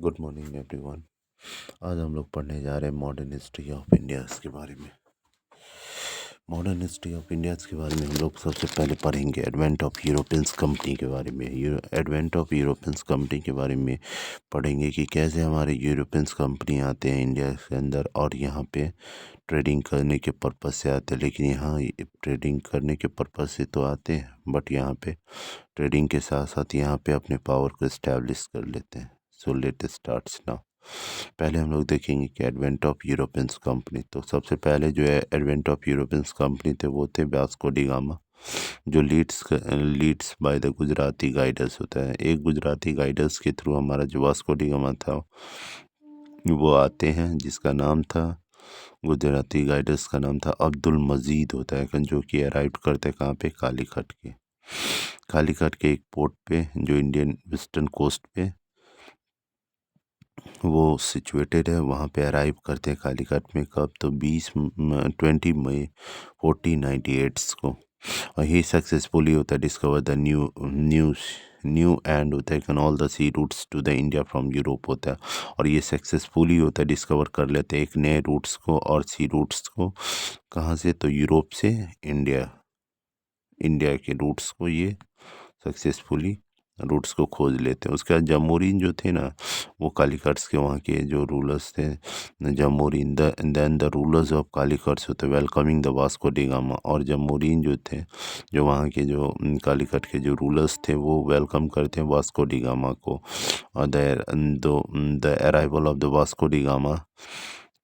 Good morning everyone. आज हम लोग पढ़ने जा रहे हैं मॉडर्न हिस्ट्री ऑफ इंडियाज़ के बारे में। मॉडर्न हिस्ट्री ऑफ इंडियाज़ के बारे में हम लोग सबसे पहले पढ़ेंगे एडवेंट ऑफ यूरोपियंस कंपनी के बारे में। एडवेंट ऑफ यूरोपियंस कंपनी के बारे में पढ़ेंगे कि कैसे हमारे यूरोपियंस कंपनी आते हैं इंडिया के अंदर और यहाँ पे ट्रेडिंग करने के पर्पज़ से आते हैं। लेकिन यहाँ ट्रेडिंग करने के पर्पज़ से तो आते हैं, बट यहाँ पे ट्रेडिंग के साथ साथ यहाँ पे अपने पावर को इस्टेब्लिश कर लेते हैं। So let starts now. पहले हम लोग देखेंगे कि एडवेंट ऑफ यूरोपियंस कंपनी। तो सबसे पहले जो है एडवेंट ऑफ यूरोपियंस कंपनी थे वो थे वास्को डी गामा, जो leads by the Gujarati guiders होता है। एक गुजराती गाइडर्स के थ्रू हमारा जो वास्को डी गामा था वो आते हैं, जिसका नाम था गुजराती गाइडर्स का नाम था अब्दुल मजीद होता है, जो कि अराइव करते कहाँ पे, कालीकट के एक पोर्ट पे जो इंडियन वेस्टर्न कोस्ट पे वो सिचुएटेड है। वहाँ पे अराइव करते हैं कालीकट में। कब? तो 20 मई 1498 को। और ही सक्सेसफुली होता है डिस्कवर द न्यू एंड होता है can all the sea routes to the India from Europe होता है। और ये सक्सेसफुली होता है, डिस्कवर कर लेते हैं एक नए रूट्स को और सी रूट्स को। कहाँ से? तो यूरोप से इंडिया के रूट्स को ये सक्सेसफुली रूट्स को खोज लेते हैं। उसके बाद जमोरीन जो थे ना, वो कालीकट्स के वहाँ के जो रूलर्स थे जमोरीन। देन द रूलर्स ऑफ कालीकट्स होते welcoming the Vasco da gamma. और जमोरीन जो थे, जो वहाँ के जो कालीकट के जो रूलर्स थे, वो वेलकम करते हैं वास्को डी गामा को। और the arrival of the Vasco da Gama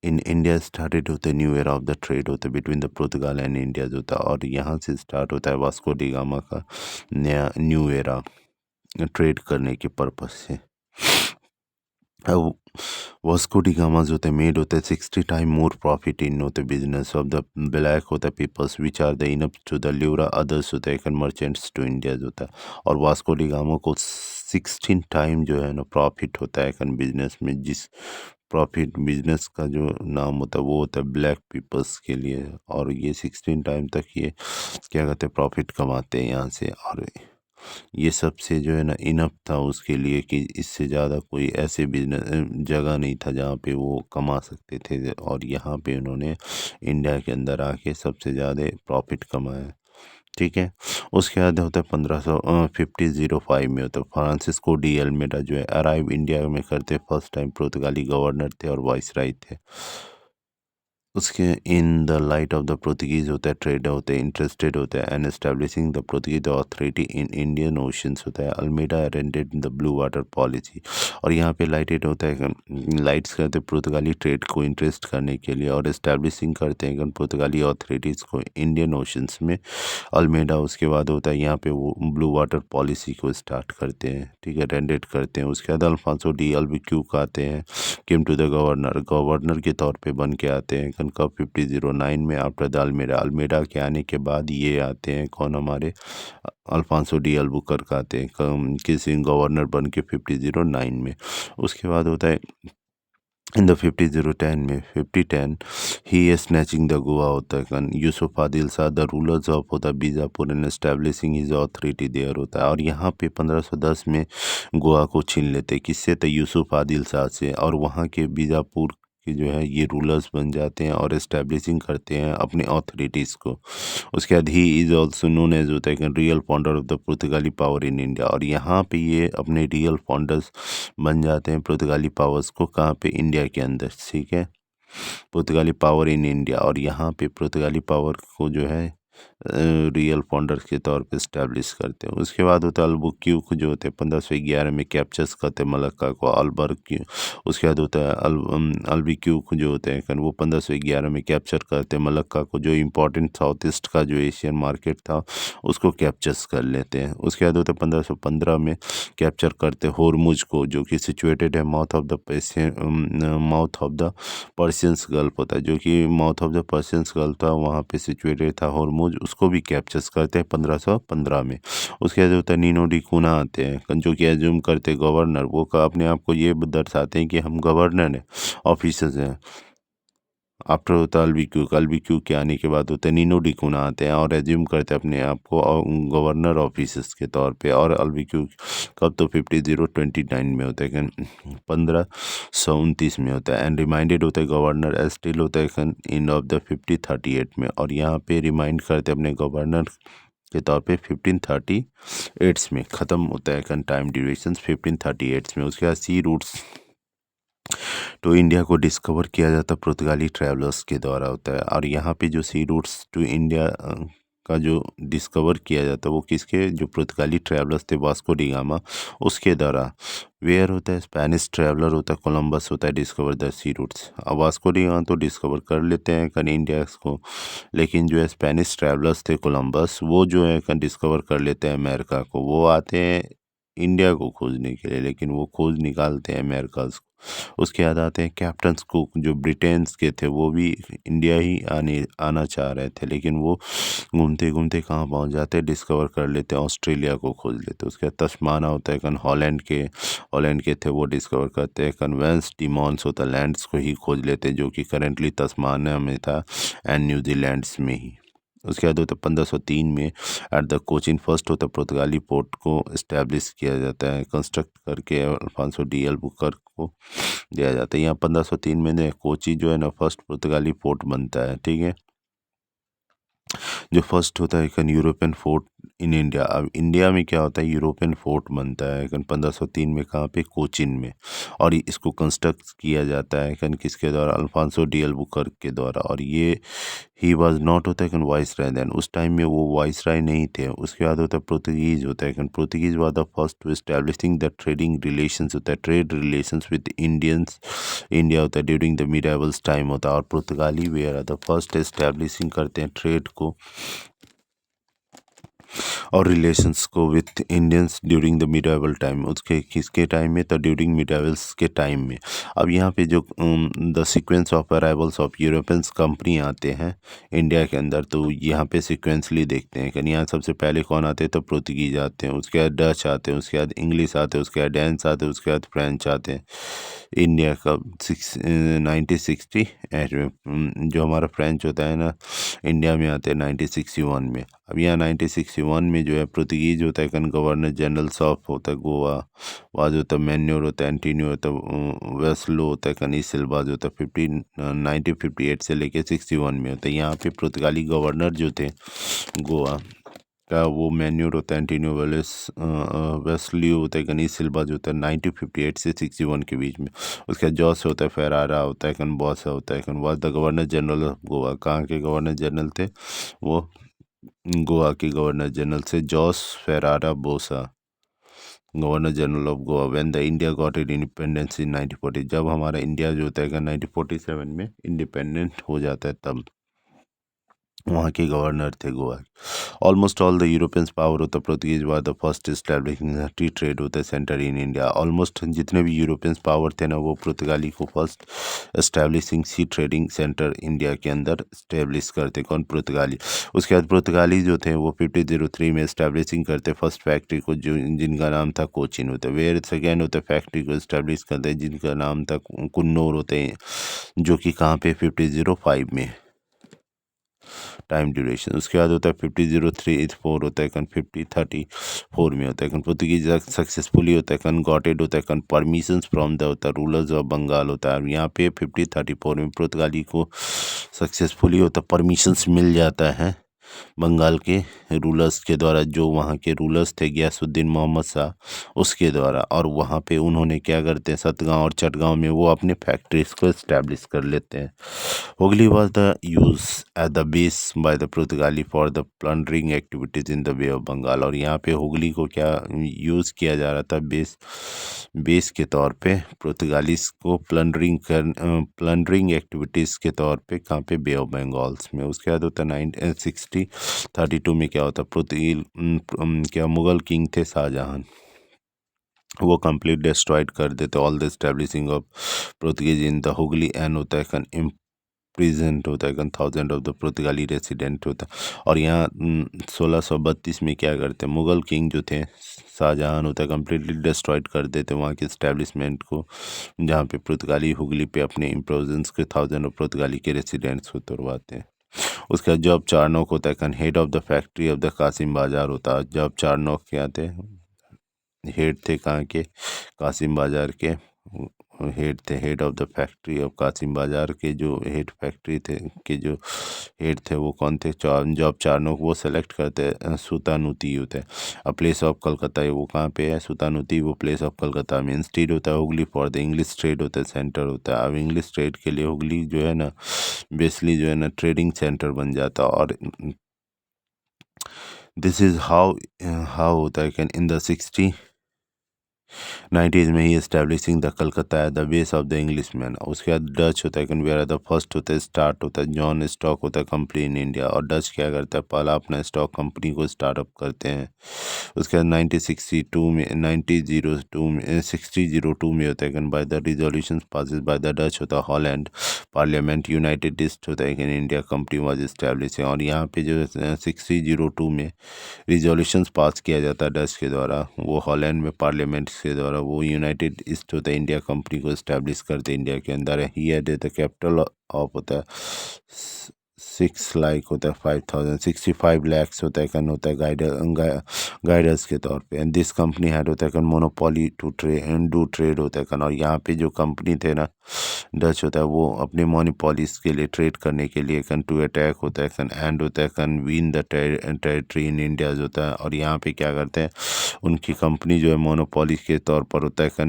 in India started होते new era of the trade होते between the Portugal and India जो था। और यहाँ से स्टार्ट होता है वास्को डी गामा का नया न्यू एरा ट्रेड करने के पर्पज से। अब वास्को डी गामा जो होते मेड होते 60 टाइम मोर प्रॉफिट इन होते बिजनेस ऑफ द ब्लैक होता peoples which are the enough to the lure others होता है मर्चेंट्स टू इंडिया होता है। और वास्को डी गामा को 16 टाइम जो है ना प्रॉफिट होता है बिजनेस में। जिस प्रॉफिट बिजनेस का जो नाम होता है वो होता है ब्लैक पीपल्स के लिए। और ये 16 टाइम तक ये क्या कहते हैं प्रॉफिट कमाते हैं यहाँ से। और ये सबसे जो है ना इनफ था उसके लिए कि इससे ज़्यादा कोई ऐसे बिजनेस जगह नहीं था जहाँ पे वो कमा सकते थे। और यहाँ पे उन्होंने इंडिया के अंदर आके सबसे ज़्यादा प्रॉफिट कमाया। ठीक है। उसके बाद होता है 1505 में होता है फ्रांसिस्को डी अल्मेडा जो है अराइव इंडिया में करते फर्स्ट टाइम। पुर्तगाली गवर्नर थे और वाइसराय थे। उसके in the light of the Portuguese होता है ट्रेडर होते हैं इंटरेस्टेड होते हैं and establishing the Portuguese authority in Indian oceans होता है। Almeida arranged the blue water policy. और यहाँ पे लाइटेड होता है लाइट्स करते हैं पुर्तगाली ट्रेड को इंटरेस्ट करने के लिए और एस्टेब्लिशिंग करते हैं पुर्तगाली अथॉरिटीज़ को इंडियन ओशंस में। अल्मेडा उसके बाद होता है यहाँ पे वो ब्लू वाटर पॉलिसी को स्टार्ट करते हैं। ठीक है, रेंडेट करते हैं। उसके बाद अल्फांसो डी अल्बुक्यूर्क आते हैं, केम टू द गवर्नर के तौर पे बन के आते हैं कब 1509 में आफ्टर द अल्मेडा के आने के बाद ये आते हैं कौन हमारे अल्फांसो डी अल्बुकर्क आते हैं किसी गवर्नर बन के 1509 में। उसके बाद होता है in the 5010 he is snatching the Goa होता है Yusuf Adil Shah the rulers of होता है Bijapur and establishing his authority there होता है। और यहाँ पे 1510 में गोवा को छीन लेते हैं किससे? तो यूसुफ आदिल शाह से। और वहाँ के बीजापुर के जो है ये रूलर्स बन जाते हैं और एस्टेब्लिशिंग करते हैं अपने अथॉरिटीज़ को। उसके बाद he is also known as होता है रियल फाउंडर ऑफ द पुर्तगाली पावर इन इंडिया। और यहाँ पे ये अपने रियल फाउंडर्स बन जाते हैं पुर्तगाली पावर्स को। कहाँ पे? इंडिया के अंदर। ठीक है, पुर्तगाली पावर इन इंडिया। और यहाँ पे पुर्तगाली पावर को जो है रियल फाउंडर्स के तौर पे इस्टेब्लिश करते हैं। उसके बाद होता है अल्बुक्यूर्क जो होते हैं 1511 में कैप्चर्स करते हैं मलक्का को अल्बर्क। उसके बाद होता है अल्बुक्यूर्क जो होते हैं वो 1511 में कैप्चर करते हैं मलक्का को, जो इम्पोर्टेंट साउथ ईस्ट का जो एशियन मार्केट था उसको कैप्चर्स कर लेते हैं। उसके बाद होता है 1515 में कैप्चर करते होरमुज को, जो कि सिचुएटेड है mouth of the Persians gulf होता है, जो कि mouth of the Persians gulf था वहाँ पे सिचुएटेड था होरमुज। उसको भी कैप्चर्स करते हैं 1515 में। उसके बाद होता है नीनो डी कूना आते हैं जो कि एज्यूम करते गवर्नर। वो का अपने आप को ये दर्शाते हैं कि हम गवर्नर हैं, ऑफिसर्स हैं। आफ्टर होता है अल्बिक्यूक, अल्बिक्यूक के आने के बाद होता है नीनो डिकूना आते हैं और एज्यूम करते हैं अपने आप को गवर्नर ऑफिसर्स के तौर पे। और अल्बिक्यूक कब, तो 5029 में होता है, 1529 में होता है। एंड रिमाइंडेड होता है गवर्नर एज स्टिल होता है इन ऑफ द 5038 में, और यहाँ पे रिमाइंड करते हैं अपने गवर्नर के तौर पे 1538 में ख़त्म होता है टाइम ड्यूरेशन 1538 में। उसके बाद सी रूट्स तो इंडिया को डिस्कवर किया जाता पुर्तगाली ट्रैवलर्स के द्वारा होता है। और यहाँ पे जो सी रूट्स टू इंडिया का जो डिस्कवर किया जाता है वो किसके, जो पुर्तगाली ट्रैवलर्स थे वास्को डी गामा, उसके द्वारा। वेयर होता है स्पेनिश ट्रैवलर होता है कोलंबस होता है डिस्कवर द सी रूट्स। अब वास्को डी गामा तो डिस्कवर कर लेते हैं इंडिया को, लेकिन जो है स्पेनिश ट्रैवलर्स थे कोलंबस, वो जो है डिस्कवर कर लेते हैं अमेरिका को। वो आते हैं इंडिया को खोजने के लिए, लेकिन वो खोज निकालते हैं अमेरिका को। उसके बाद आते हैं कैप्टन कुक, जो ब्रिटेन्स के थे, वो भी इंडिया ही आना चाह रहे थे, लेकिन वो घूमते घूमते कहाँ पहुँच जाते, डिस्कवर कर लेते हैं ऑस्ट्रेलिया को खोज लेते। उसके बाद तस्माना होता है हॉलैंड के थे, वो डिस्कवर करते हैं। कन्वेंस डिमॉन्स होता है लैंड्स को ही खोज लेते हैं, जो कि करेंटली तस्माना में था एंड न्यूजीलैंड्स में ही। उसके बाद होता है 1503 में एट द कोचिन फर्स्ट होता है पुर्तगाली पोर्ट को इस्टेब्लिश किया जाता है, कंस्ट्रक्ट करके अल्फांसो डी अल्बुकर्क को दिया जाता है। यहाँ 1503 में कोची जो है ना फर्स्ट पुर्तगाली पोर्ट बनता है, ठीक है, जो फर्स्ट होता है यूरोपियन फोर्ट इन इंडिया। अब इंडिया में क्या होता है, यूरोपियन फोर्ट बनता है 1503 में, कहाँ पे, कोचिन में। और इसको कंस्ट्रक्ट किया जाता है किसके द्वारा, अल्फांसो डी अल्बुकर्क के द्वारा। और ये ही वॉज नॉट होता है वाइस राय देन, उस टाइम में वो वाइस राय नहीं थे। उसके बाद होता है पोर्तुगीज होता है Portuguese was the first to establishing the trading relations होता है, trade relations with Indians India होता है ड्यूरिंग द मिडाइवल्स टाइम होता है। और पुर्तगाली were are the first establishing करते हैं ट्रेड को और रिलेशंस को with Indians during the medieval time. उसके किसके टाइम में, तो ड्यूरिंग मिडाइवल्स के टाइम में। अब यहाँ पे जो the sequence of arrivals of Europeans company आते हैं इंडिया के अंदर, तो यहाँ पे सिक्वेंसली देखते हैं कि यहाँ सबसे पहले कौन आते हैं, तो पोर्तुगीज आते हैं, उसके बाद डच आते हैं, उसके बाद इंग्लिश आते हैं, उसके बाद डेंस आते हैं, उसके बाद फ्रेंच आते हैं। इंडिया का 1968 में जो हमारा फ्रेंच होता है ना, इंडिया में आते हैं 1961 में। अब यहाँ 1961 में जो है पोर्तुगीज होता है गवर्नर जनरल ऑफ होता है गोवा, वाज होता है मैन्योर होता है, एंटीनियो होता है, वेस्लो होता है, कनी सिल्वाज होता है। 1958 से लेके 61 में होता है। यहाँ पे पुर्तगाली गवर्नर जो थे गोवा का, वो मैन्योर होता है, एंटीनियो वेस्लियो होता है, गनीस सिल्वा जो होता है 1958 से 61 के बीच में। उसके बाद जॉस होता है, फेरारा होता है, बॉसा होता है, was the governor general of Goa. कहाँ के गवर्नर जनरल थे वो, गोवा के गवर्नर जनरल से José Ferreira Bossa, governor general of Goa. When the India got it independence in 1940, जब हमारा इंडिया जो होता है 1947 में इंडिपेंडेंट हो जाता है, तब वहाँ के गवर्नर थे Goa. Almost all the Europeans power होता है Portuguese were the first establishing T trade होता है सेंटर इन इंडिया। ऑलमोस्ट जितने भी यूरोपियंस पावर थे ना, वो पुर्तगाली को फर्स्ट एस्टैब्लिशिंग सी ट्रेडिंग सेंटर इंडिया के अंदर इस्टेब्लिश करते, कौन, पुर्तगाली। उसके बाद पुर्तगाली जो थे वो 1503 में इस्टेब्लिशिंग करते फर्स्ट फैक्ट्री को, जो जिनका नाम था कोचिन होता है। वेयर सेकेंड होता है फैक्ट्री को इस्टेब्लिश करते हैं जिनका नाम था कुन्नूर होते हैं, जो कि कहाँ पे 1505 में टाइम ड्यूरेशन। उसके बाद होता है 5003 होता है 5034 में होता है पोर्तुगीज सक्सेसफुली होता है गॉटेड होता है परमिशंस फ्रॉम द होता है रूलर्स ऑफ बंगाल होता है। यहाँ पे 5034 में पुर्तगाली को सक्सेसफुली होता है परमिशंस मिल जाता है बंगाल के रूलर्स के द्वारा, जो वहाँ के रूलर्स थे गयासुद्दीन मोहम्मद शाह, उसके द्वारा। और वहाँ पे उन्होंने क्या करते हैं, सतगांव और चटगांव में वो अपने फैक्ट्रीज को इस्टेब्लिश कर लेते हैं। Hooghly was the use at the base by the पुर्तगाली for the plundering activities in the bay of Bengal. और यहाँ पे हुगली को क्या यूज़ किया जा रहा था, बेस के तौर पे पुर्तगालीस को प्लंडरिंग एक्टिविटीज़ के तौर पे, कहाँ पे, बे ऑफ बंगाल्स में। उसके बाद होता है 1932 में क्या होता है, पुर्तगाल क्या मुग़ल किंग थे शाहजहां, वो कंप्लीट डिस्ट्रॉयड कर देते all the establishing of Portuguese in the Hooghly and होता है प्रेजेंट होता है, 1000 ऑफ द पुर्तगाली रेसिडेंट होता है। और यहाँ 1632 में क्या करते हैं, मुग़ल किंग जो थे शाहजहां होता है, कम्प्लीटली डिस्ट्रॉयड कर देते वहाँ के इस्टेब्लिशमेंट को, जहाँ पे पुर्तगाली हुगली पे अपने इम्प्रोजन्स के 1000 ऑफ पुर्तगाली के रेसिडेंट्स को तुड़वाते हैं। उसके बाद जॉब चारनोक होता है, head of the factory of the Kasim Bazar होता है। जॉब चारनोक क्या थे, हेड थे कहाँ के, कासिम बाजार के हेड थे, head of the factory of Kasim Bazar के जो हेड फैक्ट्री थे के जो हेड थे वो कौन थे, जॉब चारनोक। वो सेलेक्ट करते सुल्तानुती होते हैं। अब प्लेस ऑफ कलकत्ता है वो कहाँ पे है, सुल्तानुती वो प्लेस ऑफ कलकत्ता में। इंस्टीड होता है Hooghly for the English trade होता है, सेंटर होता है। अब इंग्लिश ट्रेड के लिए हुगली जो है ना बेसिकली जो है ना ट्रेडिंग सेंटर बन जाता। और दिस इज़ हाउ होता है कैन इन द 90s में ही establishing the Calcutta at the base of the English man. उसके बाद डच होता है, कन्वेयर द फर्स्ट होता है स्टार्ट होता है जॉन स्टॉक होता है कंपनी इन इंडिया। और डच क्या करता है, पहला अपना स्टॉक कंपनी को स्टार्टअप करते हैं। उसके बाद 1962 में होता है by the resolution passes by the Dutch होता है हॉलैंड पार्लियामेंट यूनाइटेड ईस्ट होता है in India company was establish. और यहाँ पे जो 1602 में रिजोल्यूशंस पास किया जाता है डच के द्वारा, वो हॉलैंड में पार्लियामेंट के द्वारा वो यूनाइटेड ईस्ट होता है इंडिया कंपनी को इस्टेब्लिश करते इंडिया के अंदर है। He had the capital of होता है 6 लाख होता है 65 लैक्स होता है होता है गाइडर्स के तौर पे। एंड दिस कंपनी हैड होता है मोनोपोली टू ट्रेड होता है। और यहाँ पे जो कंपनी थे ना डच होता है वो अपने मोनोपोलीज के लिए ट्रेड करने के लिए टू अटैक होता है एंड होता है win the territory in India होता है। और यहाँ पे क्या करते हैं, उनकी कंपनी जो है मोनोपोली के तौर पर होता है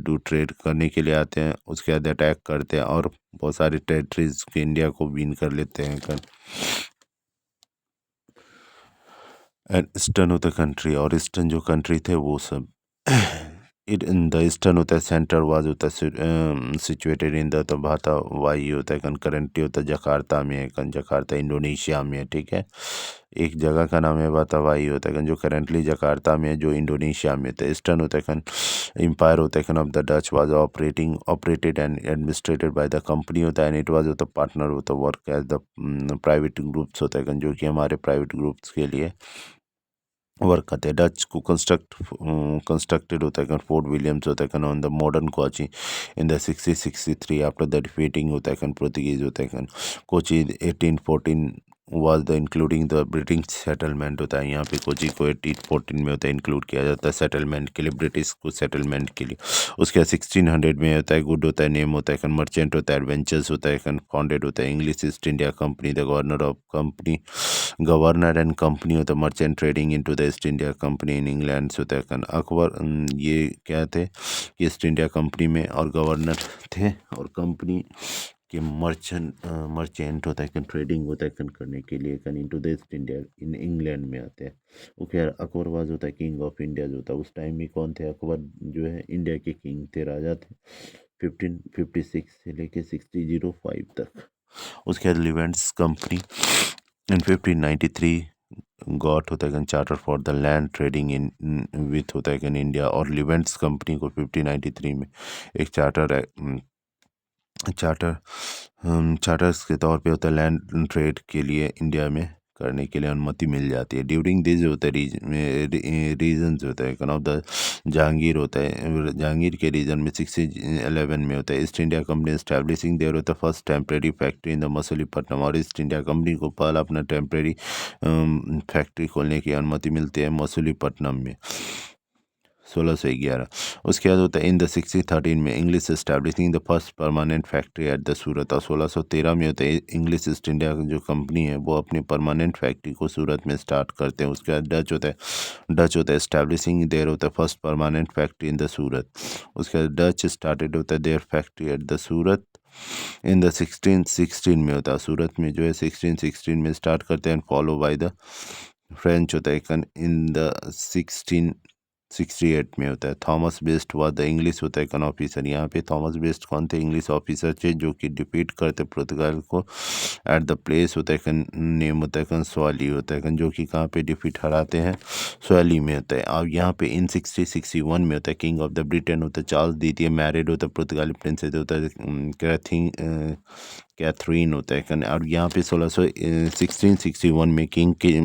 डू ट्रेड करने के लिए आते हैं, उसके बाद अटैक करते हैं और बहुत सारे टेरिटरीज के इंडिया को विन कर लेते हैं एंड ईस्टर्न होता कंट्री। और ईस्टर्न जो कंट्री थे वो सब इन द ईस्टर्न होता है सेंटर वाज होता है सिचुएटेड इन द भाता वाई होता है करेंटली होता है जकार्ता में है, जकार्ता इंडोनेशिया में है, ठीक है। एक जगह का नाम है बातावाई होता है जो करेंटली जकार्ता में है जो इंडोनेशिया में था। ईस्टर्न होता है एम्पायर होता है of the Dutch was operated and administrated by the company होता है एंड इट वाज होता पार्टनर होता work as the private groups होता है जो कि हमारे प्राइवेट ग्रुप्स के लिए वर्क करते हैं। डच को कंस्ट्रक्टेड होता है फोर्ट विलियम्स होता है on the modern Kochi in the 1663 after the defeating होता है पोर्तुगीज होता है Kochi 1814 was the including the British settlement होता है। यहाँ पे कोची को 1814 में होता है इंक्लूड किया जाता है सेटलमेंट के लिए, ब्रिटिश को सेटलमेंट के लिए। उसके बाद 1600 में होता है गुड होता है नेम होता है मर्चेंट होता है एडवेंचर्स होता है फाउंडेड होता है English East India company the governor and company होता है merchant trading into the East India company in England होता है अकबर ये क्या थे ईस्ट इंडिया कंपनी में और गवर्नर थे और कंपनी के मर्चेंट होता है ट्रेडिंग होता है करने के लिए into the East India in England में आते हैं। ओके, अकबर वाज होता है किंग ऑफ इंडिया जो होता है उस टाइम में कौन थे, अकबर जो है इंडिया के किंग थे, राजा थे 1556 से लेके 1605 तक। उसके बाद लिवेंट्स कंपनी इन 1593 गॉट होता है charter for the land trading in with होता है इंडिया। और लिवेंट्स कंपनी को 1593 में एक चार्टर्स के तौर पे होता है लैंड ट्रेड के लिए इंडिया में करने के लिए अनुमति मिल जाती है। ड्यूरिंग दिस होता है रीजन होता है ऑफ द जहांगीर होता है जहांगीर के रीजन में 1611 में होता है East India Company establishing there होता है first temporary factory in the Masulipatnam. और ईस्ट इंडिया कंपनी को पहला अपना टेम्प्रेरी फैक्ट्री खोलने की अनुमति मिलती है मसूलीपट्टनम में 1611। उसके बाद होता है इन द 1613 में English establishing the first permanent factory at the Surat. और 1613 में होता है इंग्लिश ईस्ट इंडिया जो कंपनी है वो अपनी परमानेंट फैक्ट्री को सूरत में स्टार्ट करते हैं। उसके बाद डच होता है एस्टैब्लिशिंग देयर होता है first permanent factory in the Surat. उसके बाद डच स्टार्टेड होता है there factory at the Surat in the 1616 में होता है सूरत में जो है 1616 में स्टार्ट करते हैं फॉलो बाय द फ्रेंच होता है इन द 68 में होता है। थॉमस बेस्ट हुआ द इंग्लिश होता है कन ऑफिसर। यहाँ पे थॉमस बेस्ट कौन थे? इंग्लिश ऑफिसर थे जो कि डिफीट करते पुर्तगाल को एट द प्लेस होता है कन नेम होता है कन स्वाली होता है कन, जो कि कहाँ पे डिफीट हराते हैं? स्वाली में होता है। अब यहाँ पे इन 61 में होता है किंग ऑफ द ब्रिटेन होता है चार्ल्स द्वितीय मैरिड होता है पुर्तगाली प्रिंसेस होता है कैथरीन होता है कन। और यहाँ पे 1661 में किंग के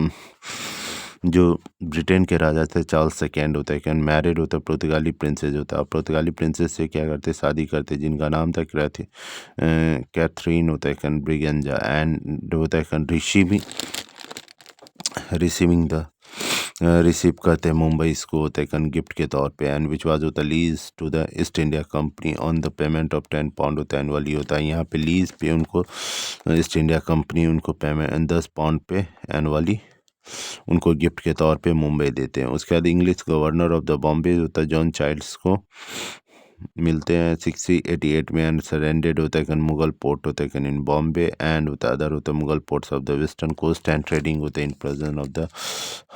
जो ब्रिटेन के राजा थे चार्ल्स सेकेंड होता है कैन मैरिड होता है पुर्तगाली प्रिंसेस होता है। और पुर्तगाली प्रिंसेस से क्या करते? शादी करते, जिनका नाम था कैथरीन होता है कैन ब्रिगेंजा एंड होता है कैन रिसीविंग द रिसीव करते हैं मुंबई इसको होता है कन गिफ्ट के तौर पे एंड विच वाज होता है lease to the East India Company on the payment of 10 pound होता है एनुअली होता है। यहाँ पे लीज पे उनको ईस्ट इंडिया कंपनी उनको पेमेंट 10 पाउंड पे एनुअली उनको गिफ्ट के तौर पे मुंबई देते हैं। उसके बाद English governor of the Bombay होता है जॉन चाइल्ड्स को मिलते हैं 1688 में एंड सरेंडेड होता है कन मुगल पोर्ट होता है कन इन बॉम्बे एंड होता है अदर होता है Mughal ports of the western coast and trading होता है इन प्रेजेंस ऑफ द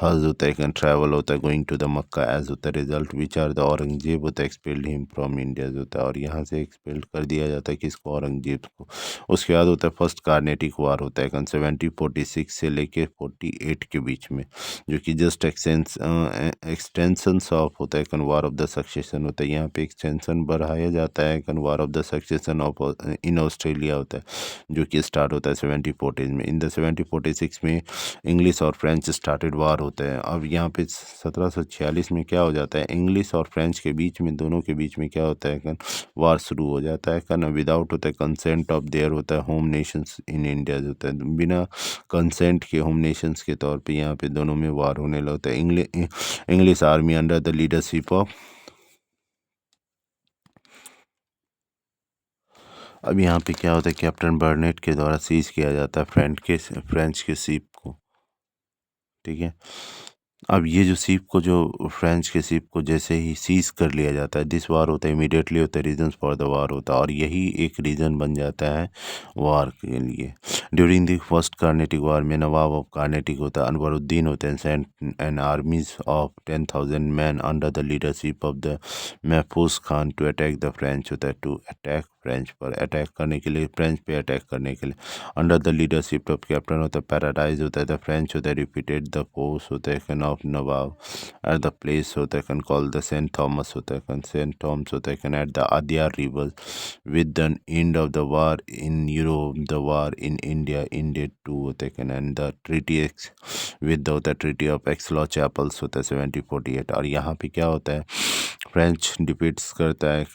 हज होता है कन ट्रैवल होता है going to the Mecca as होता है result which are the Aurangzeb होता है एक्सपेल्ड हिम फ्रॉम इंडिया होता है। और यहाँ से एक्सपेल्ड कर दिया जाता है किसको? औरंगजेब को। उसके बाद होता है फर्स्ट कार्नेटिक वार होता है कन 1746 से लेके 48 के बीच में, जो कि जस्ट एक्सटेंशन ऑफ होता है कन वार ऑफ द सक्सेशन होता है। यहाँ पे एक्सटेंशन बढ़ाया जाता है कन war of the succession of in Australia होता है, जो कि स्टार्ट होता है 1740 में। इन द 1746 में इंग्लिश और फ्रेंच स्टार्टेड वार होता है। अब यहाँ पे 1746 में क्या हो जाता है? इंग्लिश और फ्रेंच के बीच में, दोनों के बीच में क्या होता है कन? वार शुरू हो जाता है कन विदाउट होता है कंसेंट ऑफ देयर होता है होम नेशंस इन इंडिया होता है, बिना कंसेंट के होम नेशंस के तौर पे यहाँ पे दोनों में वार होने लगता है। English army under the leadership of, अब यहाँ पे क्या होता है? कैप्टन बर्नेट के द्वारा सीज किया जाता है फ्रेंच के शिप को। ठीक है, अब ये जो शिप को, जो फ्रेंच के शिप को जैसे ही सीज कर लिया जाता है, दिस वार होता है इमीडिएटली होता है रीजन्स फॉर द वार होता है, और यही एक रीज़न बन जाता है वार के लिए। During the first Carnatic war में नवाब ऑफ कार्नेटिक होता है अनवरुद्दीन होते हैं sent an armies of 10,000 man under the leadership of the Mahfuz Khan to attack the French होता है, टू अटैक फ्रेंच पर अटैक करने के लिए, फ्रेंच पे अटैक करने के लिए। Under the leadership of captain होता है पैराडाइज होता है द फ्रेंच होता है रिपीटेड द फोर्स होता है can of nawab at the place होता है can call the saint Thomas होता है कैन सेंट थॉमस होता है can at the Adyar river with the end of the war in Europe the war in India ended to होता है can end the treaty Aix with the होता है treaty of एक्सलॉ chapels होता है 1748। और यहाँ पे क्या होता है? फ्रेंच डिफीट्स करता है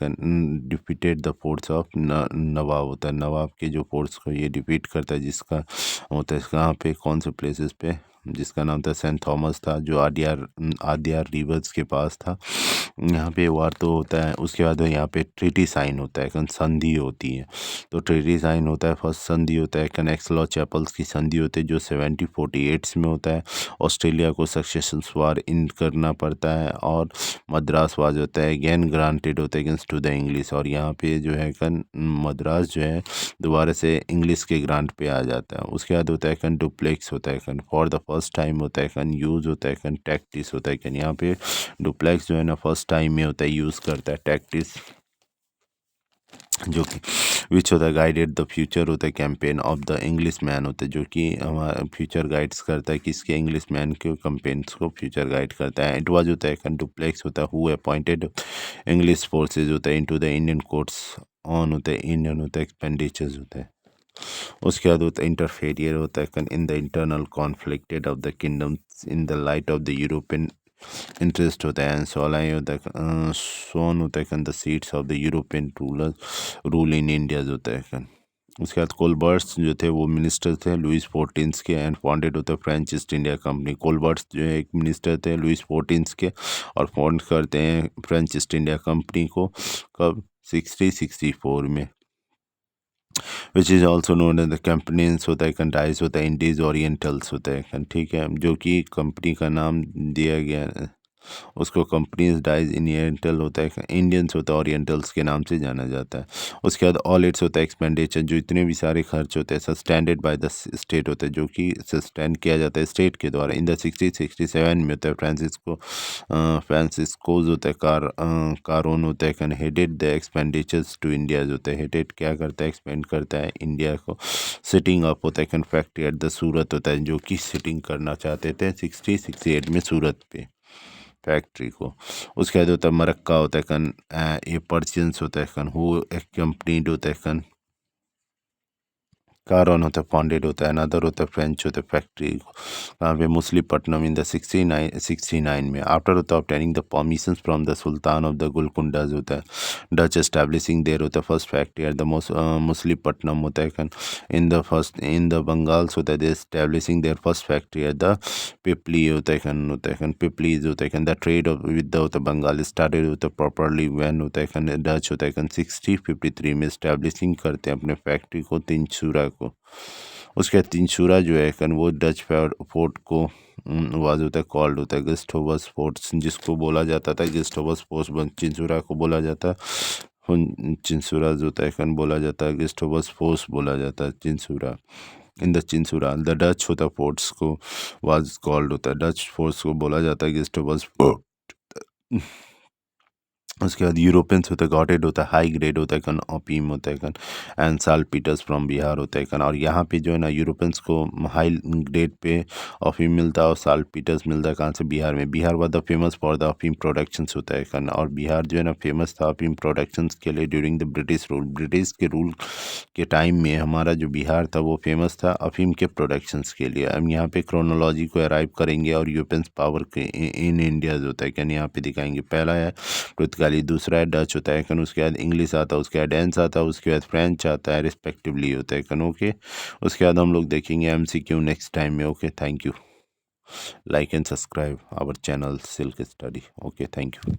डिफीटेड द फोर्स ऑफ नवाब होता है, नवाब के जो फोर्स को ये डिफीट करता है, जिसका होता है कहाँ पे, कौन से प्लेसेस पे, जिसका नाम था सेंट थॉमस था, जो आदियार रिवर्स के पास था। यहाँ पे वार तो होता है, उसके बाद यहाँ पे ट्रीटी साइन होता है, संधि होती है। तो ट्रीटी साइन होता है, फर्स्ट संधि होता है एक्सलॉ चैपल्स की संधि होती है जो 1748 में होता है। ऑस्ट्रेलिया को सक्सेशन वार इन करना पड़ता है और मद्रास वाज होता है अगेन ग्रांटेड होता है अगेंस्ट टू द इंग्लिश। और यहाँ पे जो है मद्रास जो है दोबारा से इंग्लिश के ग्रांट पे आ जाता है। उसके बाद होता है डुप्लेक्स होता है फॉर द फर्स्ट टाइम होता है यूज़ होता है टैक्टिस होता है यहाँ पे डुप्लेक्स जो है ना फर्स्ट टाइम में होता है यूज़ करता है टैक्टिस, जो कि विच होता है गाइडेड द फ्यूचर होता है campaign of the English man होता है, जो कि हमारा फ्यूचर गाइड्स करता है किसके? इंग्लिश मैन के कैंपेन्स को फ्यूचर गाइड करता है। इट वाज होता है डुप्लेक्स होता है हु अपॉइंटेड इंग्लिश फोर्सेज होता है into the Indian courts on होता है इंडियन होता है एक्सपेंडिचर्स होता है। उसके बाद होता है इंटरफेरियर होता है in the internal conflicted of the kingdom in the light of the European interest होता है एंड सोलाई होता है सोन होता है the seats of the European rule in India होता है। उसके बाद कोलबर्ट्स जो थे वो मिनिस्टर थे लुइस फोर्टीन्स के एंड फाउंडेड होता है फ्रेंच ईस्ट इंडिया कंपनी। कोलबर्ट्स जो है एक मिनिस्टर थे लुइस फोर्टीन्स के और फाउंड करते हैं फ्रेंच ईस्ट इंडिया कंपनी को कब? 1664 में, which is also known as the companies होता है कंटाइज होता है इंडीज ओरिएंटल्स होता है ठीक है, जो कि कंपनी का नाम दिया गया उसको कंपनीज डाइज ओरिएंटल होता है, इंडियंस होता है ओरिएंटल्स के नाम से जाना जाता है। उसके बाद ऑल इट्स होता है एक्सपेंडिचर, जो इतने भी सारे खर्च होते हैं सस्टेंडेड बाय द स्टेट होते हैं, जो कि सस्टेन किया जाता है स्टेट के द्वारा। इन द 67 में होता है फ्रांसिस्कोज होता है कारोन होता है can headed the expenditures to India होता है, हेडेड क्या करता है एक्सपेंड करता है इंडिया को। सिटिंग अप होता है कैन फैक्ट्री एट द सूरत होता है, जो कि सिटिंग करना चाहते थे 68 में सूरत पे फैक्ट्री को। उसके बाद होता है मरक्का होता है कन ये पर्चियंस होता है कन हु एक कंपनीड होता है कन कारन होता है फाउंडेड होता है। अनदर होता है फ्रेंच होता है फैक्ट्री कहाँ पे मुसलीपट्टनम इन द 69 में। आफ्टर होता है obtaining the permission from the sultan of the Golcondas होता है डच एस्टैब्लिशिंग देयर होता है first factory at the Masulipatnam होता है इन द बंगाल्स होता है they establishing their first factory at the Pipli होता है पिपलीज होता है the trade of with the होता है बंगाल स्टार्टेड होता है प्रॉपरली वैन होता है डच होता है 1653 में एस्टैब्लिशिंग करते हैं अपने फैक्ट्री को तिनसुरा को। उसके बाद तिनसुरा जो है वो डच फोर्ट को वाज होता है कॉल्ड होता है गिस्टोवस फोर्ट्स, जिसको बोला जाता था गिस्टोवस फोर्ट्स चिंसुरा को बोला जाता है चिंसुरा जो होता है बोला जाता है गिस्टोवस फोर्स बोला जाता है Chinsurah. In the Chinsurah the Dutch होता है फोर्ट्स को वाज कॉल्ड होता है डच फोर्स को बोला जाता है गिस्टोवस फोर्ट। उसके बाद यूरोपियंस होता है गॉटेड होता है हाई ग्रेड होता है ओपीम होता है एंड साल पीटर्स फ्रॉम बिहार होता है और यहाँ पे जो है ना यूरोपियंस को हाई ग्रेड पे ओपीम मिलता है और साल पीटर्स मिलता है कहाँ से बिहार में। Bihar was the famous for the opium productions होता है और बिहार जो है ना फेमस था ओपीम प्रोडक्शंस के लिए during the British rule. British के रूल के टाइम में हमारा जो बिहार था वो फेमस था अफीम के प्रोडक्शंस के लिए। हम यहाँ पे क्रोनोलॉजी को अराइव करेंगे और यूरोपियंस पावर के इन इंडिया होता है यहाँ पे दिखाएंगे। पहला है पुर्तगाली, दूसरा है डच होता है उसके बाद इंग्लिश आता है, उसके बाद डेंस आता है, उसके बाद फ्रेंच आता है रिस्पेक्टिवली होता है ओके। उसके बाद हम लोग देखेंगे MCQ नेक्स्ट टाइम में। Okay thank you, like and subscribe our channel silk study. Okay thank you.